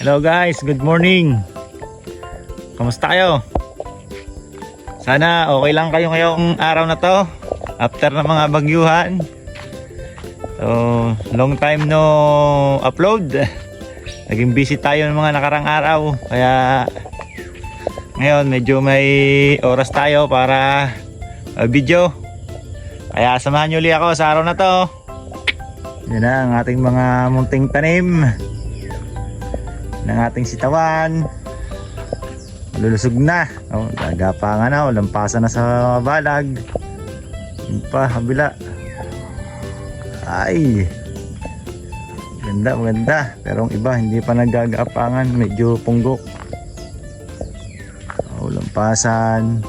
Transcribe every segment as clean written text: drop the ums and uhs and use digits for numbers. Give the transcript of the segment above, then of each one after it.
Hello guys, good morning. Kamusta kayo? Sana okay lang kayo ngayong araw na to after ng mga bagyuhan. So, long time no upload. Naging busy tayo ng mga nakarang araw, kaya ngayon medyo may oras tayo para video. Kaya samahan nyo ulit ako sa araw na to. Yan na ang ating mga munting tanim ng ating sitawan. Lulusog na. Oh, gagapangan na, lampasan na sa balag. Yun pa, kabila. Ay, ganda, maganda. Pero ang iba hindi pa nagagapangan, medyo punggok. Oh, lampasan.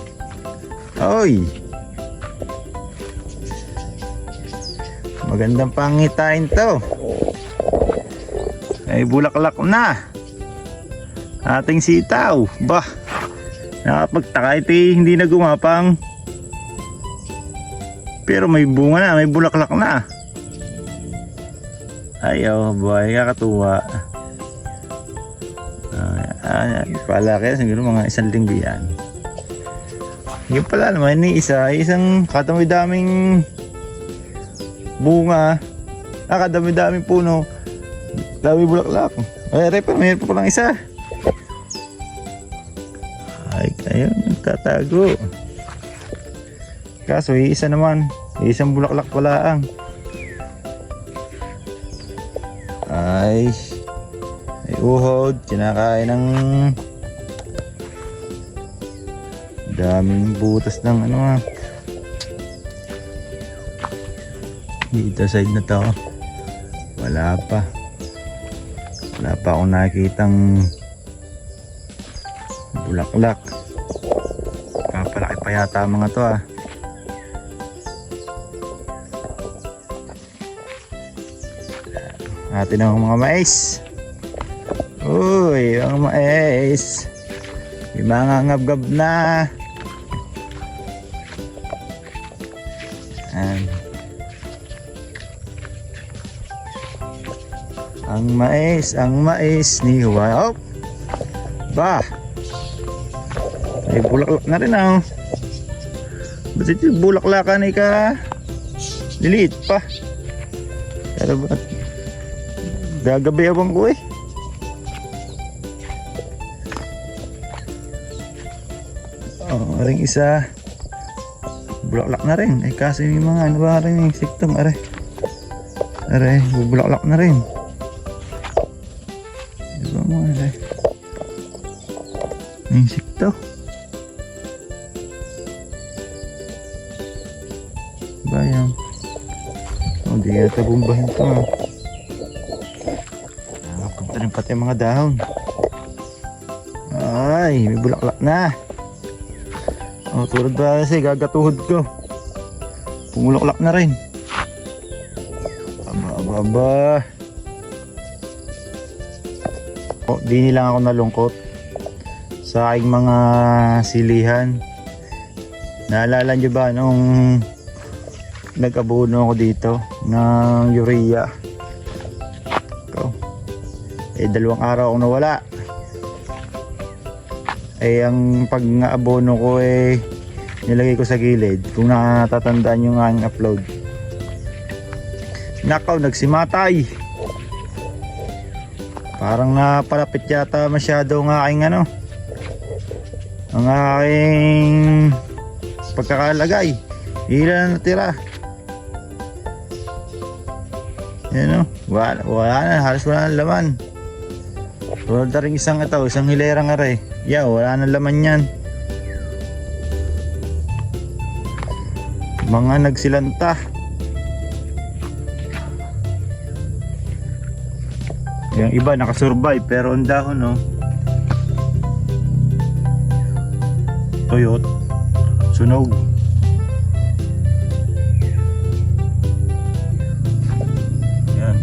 Oy, magandang pangitain to. Ay, bulaklak na ating sitaw. Bah, nakapagtaka ito, hindi na gumapang. Pero may bunga na, may bulaklak na. Ayaw, boy, kakatuwa. Pala kaya siguro mga isang linggo yan. Yung pala naman ni isang kadami-daming bunga, kadami-daming puno, dami bulaklak. Ay, repa, mayroon pa palang isa. Ay, kayo nagtatago. Kaso isa naman, isang bulaklak pala ang. Ay uhod, kinakain ng daming butas ng ano. Dito side na to, wala pa akong nakikitang bulaklak. Kapalaki pa yata mga to Atin ang mga mais. Uy, ang mais, yung mga ngab-ngab na. Ang mais ni Wow. Bah, may bulaklak na rin Ba't ito bulaklakan ay ka liliit pa? Pero ba't gagabi abang ko ring isa bulaklak na rin. Ay kasi may mga ano ba rin yung siktong are bulaklak na rin. Diba mo yung sikto ba yan? Di yata bumbahin to nakapunta rin pati mga dahon. Ay, may bulaklak na. Tulad ba kasi gagatuhod ko, pumulaklak na rin. Aba. Di nilang ako nalungkot sa aking mga silihan. Naalala nyo ba nung nag-abono ako dito ng urea? Dalawang araw akong nawala. Ang pag-abono ko nilagay ko sa gilid. Kung natatandaan yung aking upload, nakaw, nagsimatay. Parang napalapit yata masyado ang aking ang aking pagkakalagay. Ilan na natira? Yan wala na, halos wala na laman. Wala na rin isang hilerang aray. Wala na laman yan. Mga nagsilanta. Yung iba nakasurvive pero ang dahon tuyot, sunog. Yan.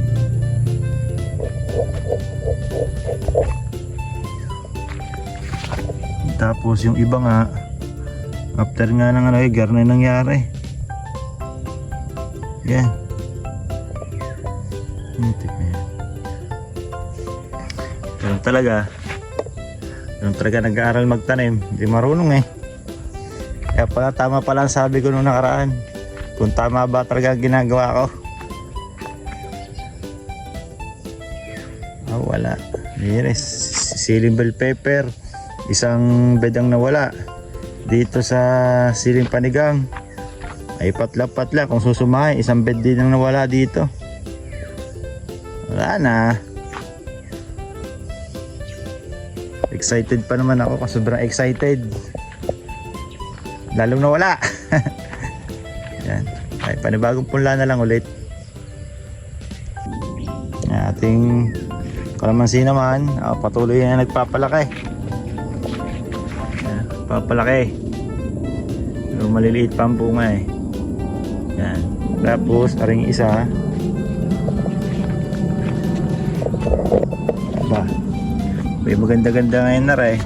Tapos yung iba nga after nga ng garna nangyari. Yan. Ganun talaga. Ganun talaga nag-aaral magtanim. Hindi marunong eh. Kaya pala tama pala ang sabi ko nung nakaraan. Kung tama ba talaga ang ginagawa ko. Oh, wala. Yes, siling bell pepper. Isang bedang nawala. Dito sa siling panigang. Ay patla-patla. Kung susumahin, isang bed din ang nawala dito. Wala na. Excited pa naman ako. Sobrang excited. Lalong nawala. Yan. Ay, panibagong punla na lang ulit. Ating kalamansi naman, patuloy na nagpapalaki. Yan, papalaki. Pero maliliit pa ang bunga eh. Yan. Tapos, aring isa. Aba. May maganda-ganda ngayon na rin.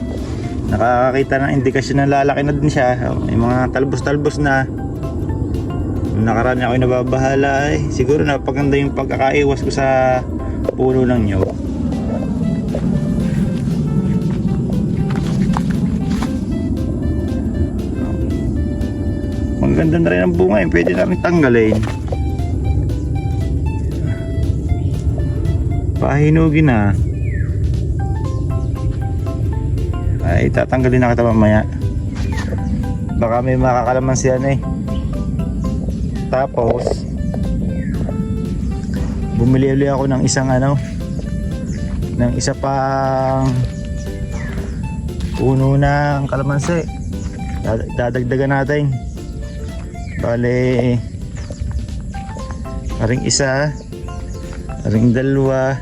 Nakakakita ng indikasyon na lalaki na din siya. May mga talbos-talbos na. Nakaraan ako yung nababahala eh. Siguro napaganda yung pagkakaiwas ko sa puno ng nyog. Maganda na rin ang bunga eh. Pwede namin tanggalin. Pahinugin na. Ay, tatanggalin na kita mamaya. Baka may makakalamansihan eh. Tapos bumili ulit ako ng isang ng isa pang puno ng kalamansi. Dadagdagan natin. Bale, aring isa, aring dalawa,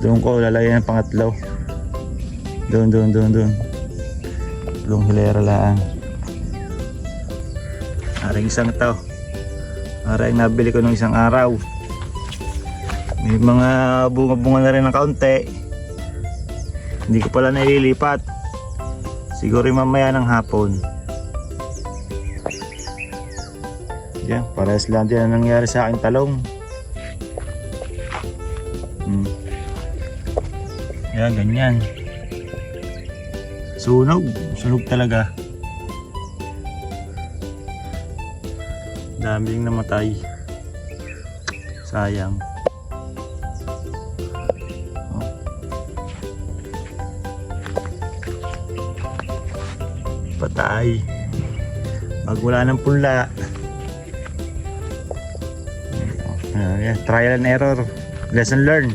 doon ko lalagyan ng pangatlo. Doon. Tulong hilera lang. Aring isang to. Aring nabili ko nung isang araw. May mga bunga-bunga na rin ng kaunti. Hindi ko pala naililipat. Siguro mamaya ng hapon. Yan, parehas lang din ang nangyari sa aking talong. Yan, ganyan. Sunog talaga. Daming namatay. Sayang. Patay. Pag wala ng punla. Trial and error. Lesson learned.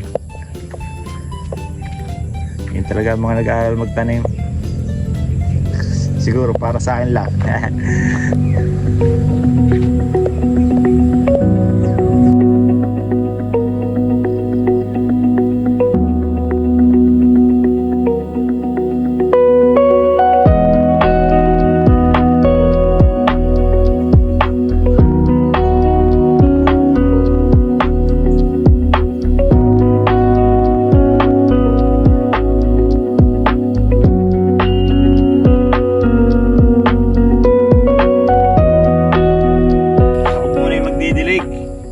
Yun talaga mga nag-aaral magtanim. Siguro para sa akin lang.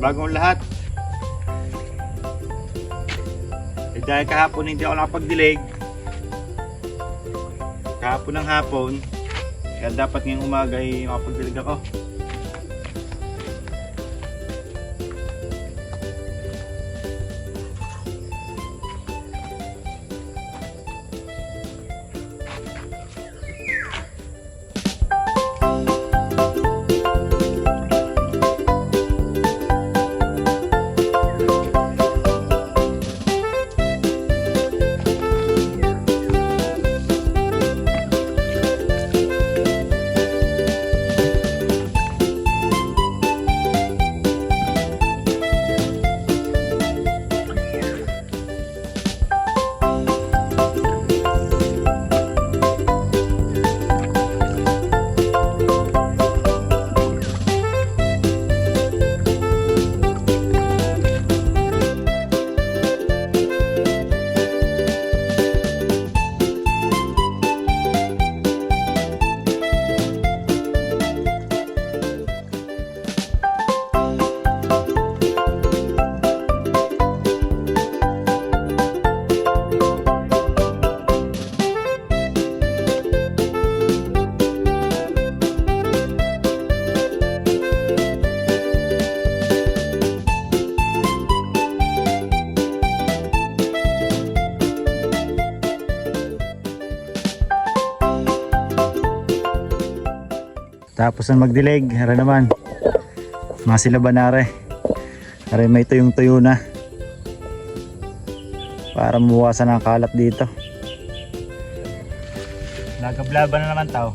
Bagong lahat. Dahil kahapon hindi ako nakapagdilig. Kahapon ng hapon. Kaya dapat ngayong umaga ay makapagdilig ako. Tapos ang magdilig, hara naman. Mga silabanare. Hara may tuyong-tuyo na. Para mabawasan ang kalat dito. Nagablaban na naman tao.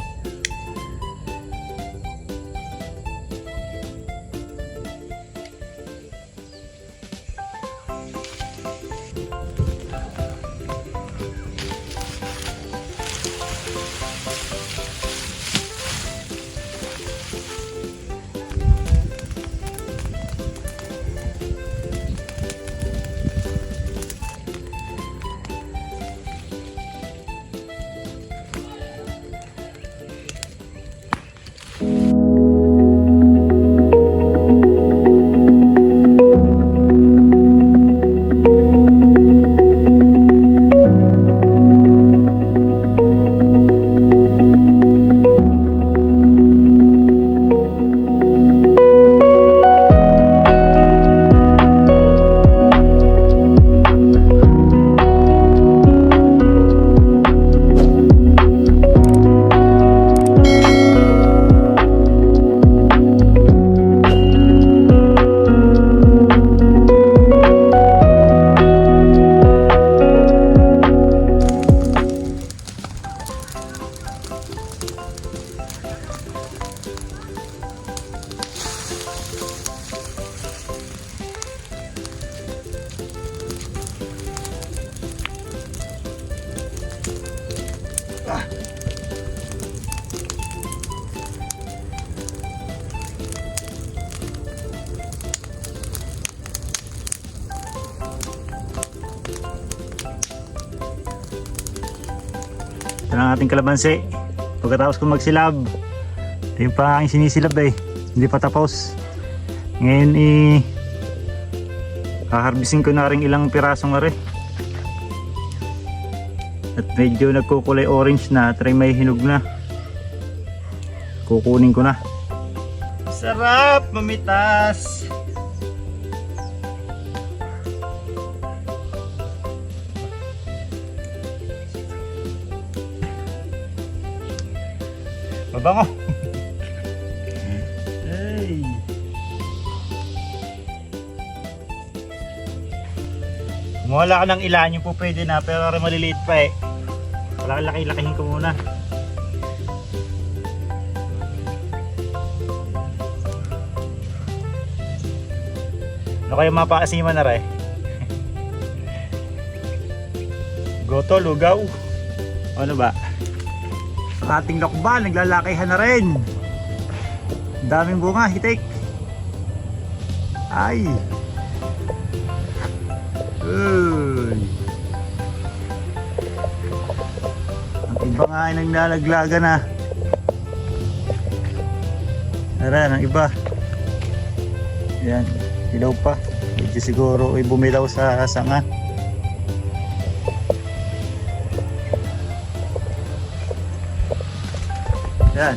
Ito na ang ating kalamansi. Pagkatapos kong magsilab, ito yung pa aking sinisilab eh. Hindi pa tapos. Ngayon haharbisin ko na rin ilang pirasong are. At medyo nagkukulay orange na. Try may hinog na. Kukunin ko na. Sarap mamitas. Mabango. Hey. Kumuha ka ng ilan yung po pwede na pero maliliit pa eh. Laki-lakihin ko muna. Ano kayo mapaasiman na rin? Goto, lugaw. Ano ba? Ang ating lokba, naglalakihan na rin. Daming bunga, hitik. Ay. Uy. Ang iba nga ay naglalaglaga na. Ayan, ang iba. Ayan, ilaw pa. Medyo siguro ay bumilaw sa sanga. Yan.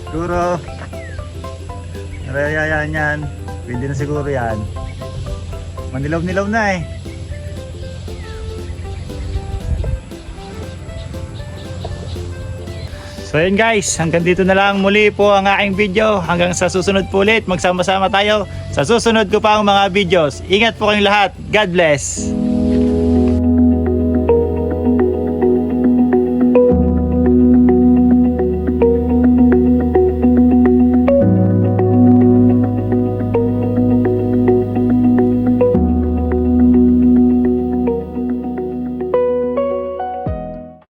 Siguro yan yan. Pwede na siguro yan. Manilaw-nilaw na eh. So yun guys, hanggang dito na lang muli po ang aking video. Hanggang sa susunod po ulit, magsama-sama tayo sa susunod ko pa ang mga videos. Ingat po kayong lahat. God bless.